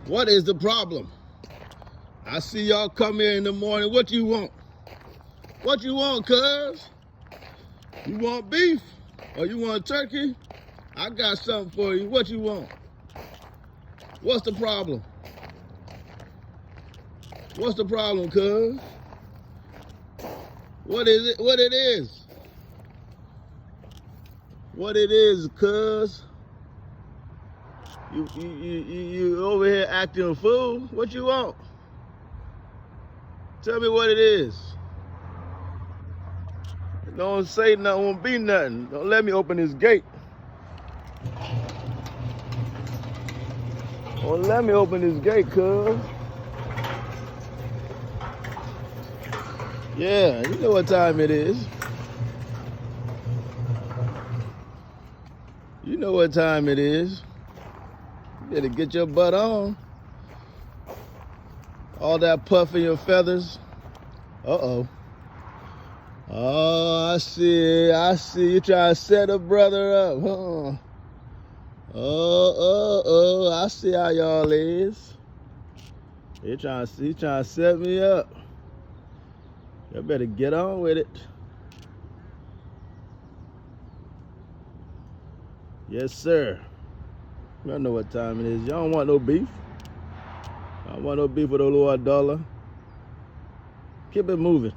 What is the problem? I see y'all come here in the morning. What you want? What you want, cuz? You want beef? Or you want turkey? I got something for you. What you want? What's the problem? What's the problem, cuz? What is it? What it is? What it is, cuz? You over here acting a fool? What you want? Tell me what it is. Don't say nothing, won't be nothing. Don't let me open this gate. Don't let me open this gate, cuz. Yeah, you know what time it is. You know what time it is. You better get your butt on. All that puffing your feathers. Uh-oh. Oh, I see. I see. You trying to set a brother up, huh? I see how y'all is. He trying to set me up. You better get on with it. Yes, sir. I know what time it is. Y'all don't want no beef. I don't want no beef with a little dollar. Keep it moving.